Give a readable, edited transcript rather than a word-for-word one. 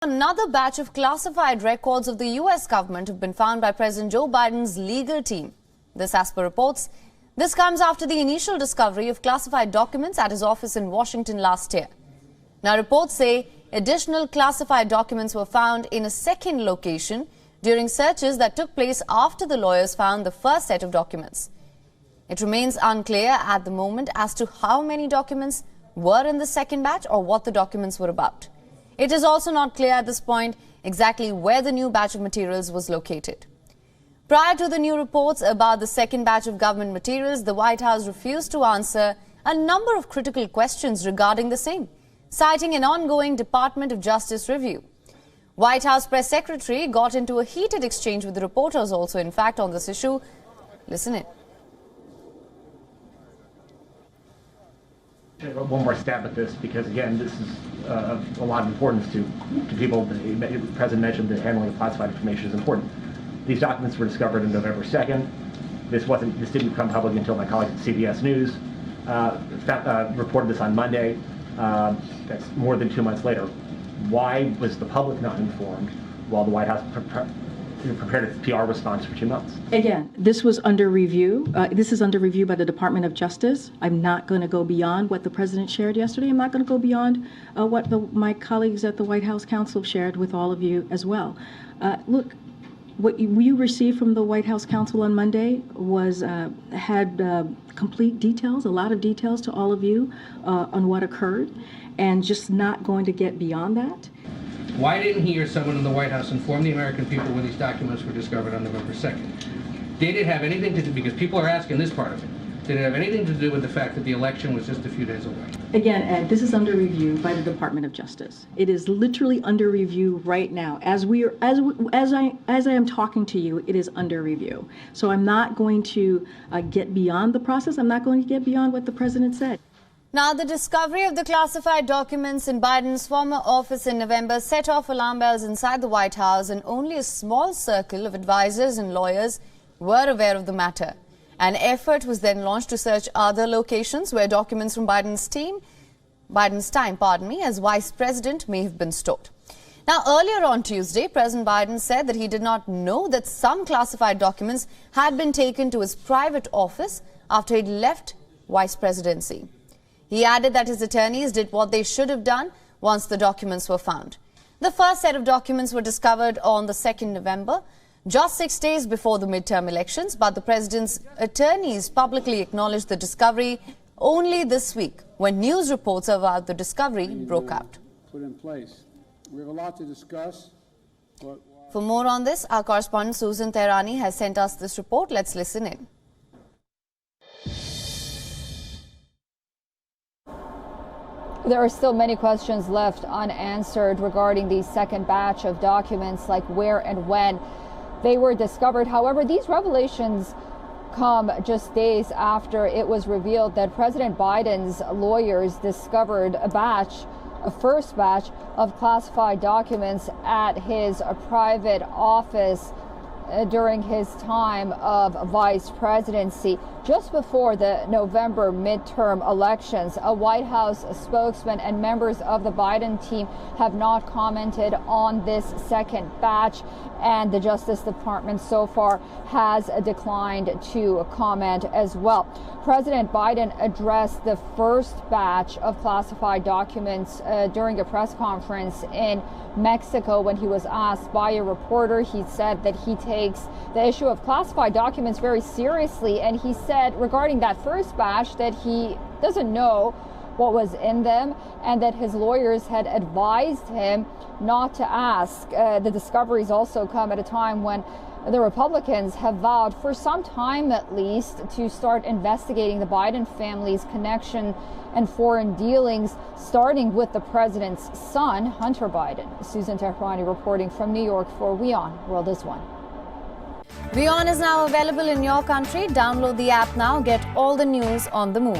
Another batch of classified records of the U.S. government have been found by President Joe Biden's legal team. This as per reports. This comes after the initial discovery of classified documents at his office in Washington last year. Now, reports say additional classified documents were found in a second location during searches that took place after the lawyers found the first set of documents. It remains unclear at the moment as to how many documents were in the second batch or what the documents were about. It is also not clear at this point exactly where the new batch of materials was located. Prior to the new reports about the second batch of government materials, the White House refused to answer a number of critical questions regarding the same, citing an ongoing Department of Justice review. White House press secretary got into a heated exchange with the reporters also, in fact, on this issue. Listen in. One more stab at this, because again, this is a lot of importance to people. The President mentioned that handling of classified information is important. These documents were discovered on November 2nd. This didn't become public until my colleagues at CBS News reported this on Monday. That's more than 2 months later. Why was the public not informed while the White House prepared its PR response for 2 months? Again, this was under review. This is under review by the Department of Justice. I'm not going to go beyond what the President shared yesterday. I'm not going to go beyond what my colleagues at the White House Counsel shared with all of you as well. Look, what you received from the White House Counsel on Monday had complete details, a lot of details to all of you on what occurred, and just not going to get beyond that. Why didn't he or someone in the White House inform the American people when these documents were discovered on November 2nd? Did it have anything to do, because people are asking this part of it, did it have anything to do with the fact that the election was just a few days away? Again, Ed, this is under review by the Department of Justice. It is literally under review right now. As I am talking to you, it is under review. So I'm not going to get beyond the process. I'm not going to get beyond what the President said. Now, the discovery of the classified documents in Biden's former office in November set off alarm bells inside the White House, and only a small circle of advisors and lawyers were aware of the matter. An effort was then launched to search other locations where documents from Biden's time, as Vice President may have been stored. Now, earlier on Tuesday, President Biden said that he did not know that some classified documents had been taken to his private office after he left Vice Presidency. He added that his attorneys did what they should have done once the documents were found. The first set of documents were discovered on the 2nd November, just 6 days before the midterm elections, but the president's attorneys publicly acknowledged the discovery only this week, when news reports about the discovery broke out. Put in place. We have a lot to discuss. For more on this, our correspondent Susan Tehrani has sent us this report. Let's listen in. There are still many questions left unanswered regarding the second batch of documents, like where and when they were discovered. However, these revelations come just days after it was revealed that President Biden's lawyers discovered a first batch of classified documents at his private office during his time of vice presidency. Just before the November midterm elections, a White House spokesman and members of the Biden team have not commented on this second batch, and the Justice Department so far has declined to comment as well. President Biden addressed the first batch of classified documents during a press conference in Mexico. When he was asked by a reporter, he said that he takes the issue of classified documents very seriously, and he said regarding that first batch that he doesn't know what was in them and that his lawyers had advised him not to ask. The discoveries also come at a time when the Republicans have vowed for some time at least to start investigating the Biden family's connection and foreign dealings, starting with the president's son, Hunter Biden. Susan Tehrani reporting from New York for WION World is One. WION is now available in your country. Download the app now. Get all the news on the move.